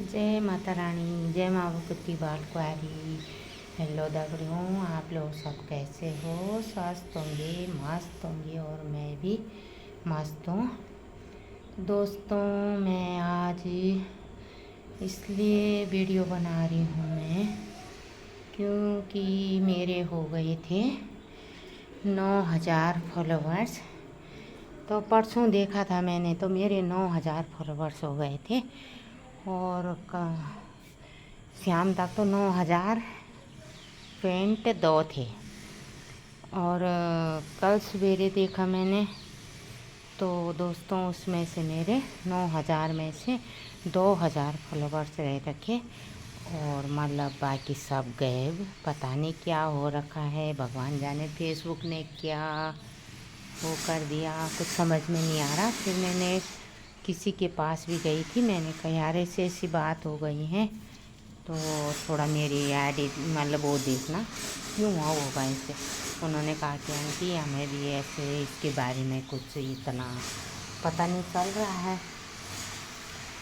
जय माता रानी, जय माँ भगवती बाल कुंवारी। हेलो दगड़ियों, आप लोग सब कैसे हो? स्वस्थ होंगे, मस्त होंगे और मैं भी मस्त हूँ। दोस्तों, मैं आज इसलिए वीडियो बना रही हूँ मैं क्योंकि मेरे हो गए थे 9,000 फॉलोवर्स। तो परसों देखा था मैंने, तो मेरे 9,000 फॉलोवर्स हो गए थे और शाम तक तो 9,000.2 थे। और कल सवेरे देखा मैंने तो दोस्तों उसमें से मेरे 9,000 में से 2,000 फॉलोवर्स रह रखे और मतलब बाकी सब गए। पता नहीं क्या हो रखा है, भगवान जाने फेसबुक ने क्या वो कर दिया, कुछ समझ में नहीं आ रहा। फिर मैंने किसी के पास भी गई थी, मैंने कहा यार ऐसी बात हो गई है तो थोड़ा मेरी ऐड मतलब वो देखना क्यों हुआ होगा इसे। उन्होंने कहा कि आंटी हमें भी ऐसे इसके बारे में कुछ इतना पता नहीं चल रहा है।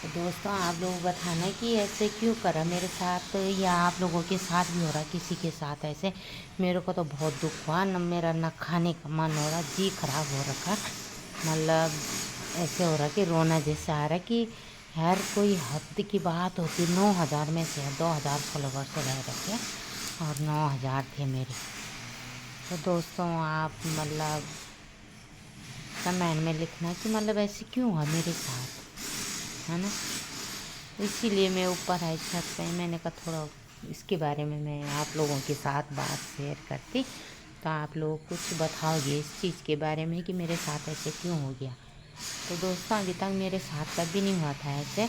तो दोस्तों, आप लोग बताना कि ऐसे क्यों करा मेरे साथ, या आप लोगों के साथ भी हो रहा किसी के साथ ऐसे। मेरे को तो बहुत दुख हुआ, न मेरा न खाने का मन हो रहा, जी खराब हो रखा। मतलब ऐसे हो रहा कि रोना जैसे आ रहा कि हर कोई हद की बात होती। 9,000 में से 2,000 फॉलोवर्स रह रखे और 9,000 थे मेरे। तो दोस्तों, आप मतलब कमेंट में लिखना कि मतलब ऐसे क्यों हुआ मेरे साथ, है ना। इसीलिए मैं ऊपर आई छत पे, मैंने कहा थोड़ा इसके बारे में मैं आप लोगों के साथ बात शेयर करती तो आप लोग कुछ बताओगे इस चीज़ के बारे में कि मेरे साथ ऐसे क्यों हो गया। तो दोस्तों, अभी तक मेरे साथ कभी नहीं हुआ था ऐसे।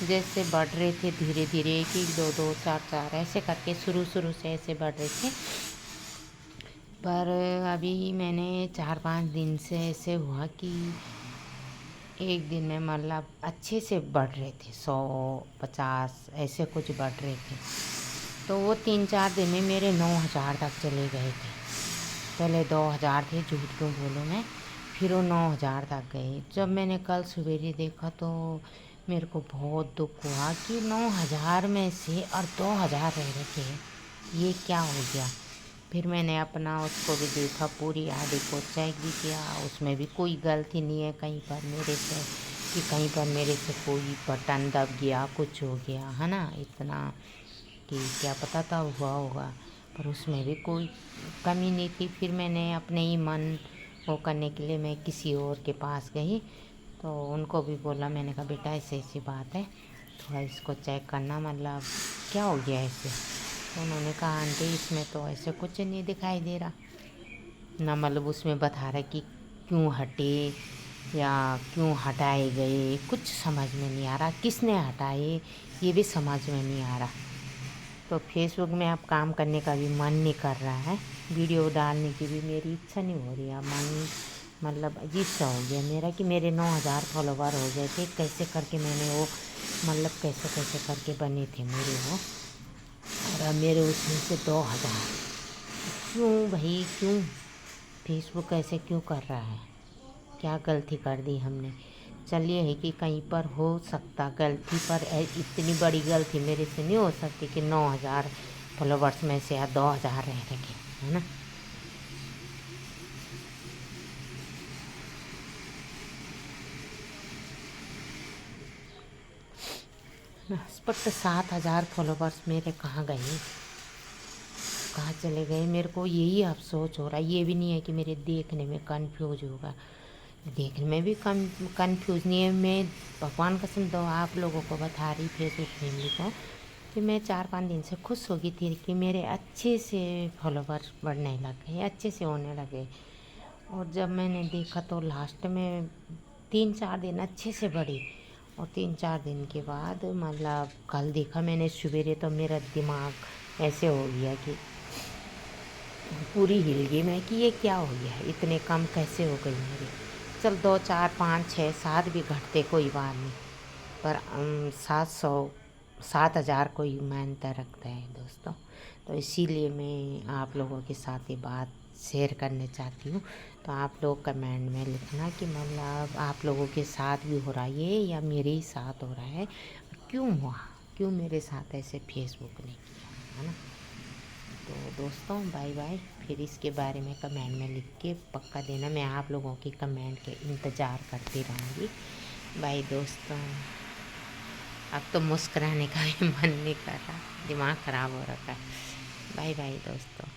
जैसे बढ़ रहे थे धीरे धीरे, कि 2-2, 4-4 ऐसे करके शुरू से ऐसे बढ़ रहे थे। पर अभी मैंने 4-5 दिन से ऐसे हुआ कि एक दिन में मतलब अच्छे से बढ़ रहे थे, 100-50 ऐसे कुछ बढ़ रहे थे। तो वो 3-4 दिन में मेरे 9,000 तक चले गए थे। पहले 2,000 थे, झूठ क्यों बोलूँ मैं, फिर वो 9,000 तक गए। जब मैंने कल सवेरे देखा तो मेरे को बहुत दुख हुआ कि 9,000 में से और 2,000 रह रखे, ये क्या हो गया। फिर मैंने अपना उसको भी देखा, पूरी आईडी को चेक भी किया, उसमें भी कोई गलती नहीं है कहीं पर मेरे से, कि कहीं पर मेरे से कोई बटन दब गया, कुछ हो गया, है ना। इतना कि क्या पता था हुआ होगा, पर उसमें भी कोई कमी नहीं थी। फिर मैंने अपने ही मन वो करने के लिए मैं किसी और के पास गई, तो उनको भी बोला, मैंने कहा बेटा ऐसी बात है, थोड़ा इसको चेक करना, मतलब क्या हो गया ऐसे। तो उन्होंने कहा आंटी इसमें तो ऐसे कुछ नहीं दिखाई दे रहा ना, मतलब उसमें बता रहा कि क्यों हटे या क्यों हटाए गए, कुछ समझ में नहीं आ रहा, किसने हटाए ये भी समझ में नहीं आ रहा। तो फेसबुक में अब काम करने का भी मन नहीं कर रहा है, वीडियो डालने की भी मेरी इच्छा नहीं हो रही है। मन मतलब अजीब सा हो गया मेरा कि मेरे 9,000 फॉलोवर हो गए थे, कैसे करके मैंने वो मतलब कैसे कैसे करके बने थे मेरे वो, और अब मेरे उसमें से 2,000। क्यों भाई, क्यों फेसबुक ऐसे क्यों कर रहा है, क्या गलती कर दी हमने। चलिए है कि कहीं पर हो सकता गलती, पर इतनी बड़ी गलती मेरे से नहीं हो सकती कि 9,000 फॉलोवर्स में से या 2,000 रह रखे, है ना। पर 7,000 फॉलोवर्स मेरे कहाँ गए, कहाँ चले गए, मेरे को यही अफसोस हो रहा है। ये भी नहीं है कि मेरे देखने में कंफ्यूज होगा, देखने में भी कंफ्यूज नहीं है। मैं भगवान कसम दो आप लोगों को बता रही, फेसबुक फैमिली को, कि मैं 4-5 दिन से खुश हो गई थी कि मेरे अच्छे से फॉलोवर्स बढ़ने लगे, अच्छे से होने लगे। और जब मैंने देखा तो लास्ट में 3-4 दिन अच्छे से बढ़ी, और 3-4 दिन के बाद मतलब कल देखा मैंने सवेरे तो मेरा दिमाग ऐसे हो गया कि पूरी हिल गई मैं कि ये क्या हो गया, इतने कम कैसे हो गई मेरी। चल 2, 4, 5, 6, 7 भी घटते कोई बात नहीं, पर 700-7,000 कोई मान्यता रखता है दोस्तों। तो इसीलिए मैं आप लोगों के साथ ये बात शेयर करने चाहती हूँ। तो आप लोग कमेंट में लिखना कि मतलब आप लोगों के साथ भी हो रहा है ये, या मेरे ही साथ हो रहा है, क्यों हुआ। क्यों मेरे साथ ऐसे फेसबुक ने किया, है ना। तो दोस्तों बाय बाय। फिर इसके बारे में कमेंट में लिख के पक्का देना, मैं आप लोगों की कमेंट के इंतज़ार करती रहूँगी। बाय दोस्तों। अब तो मुस्कुराने का भी मन नहीं कर रहा, दिमाग ख़राब हो रखा है। बाय बाय दोस्तों।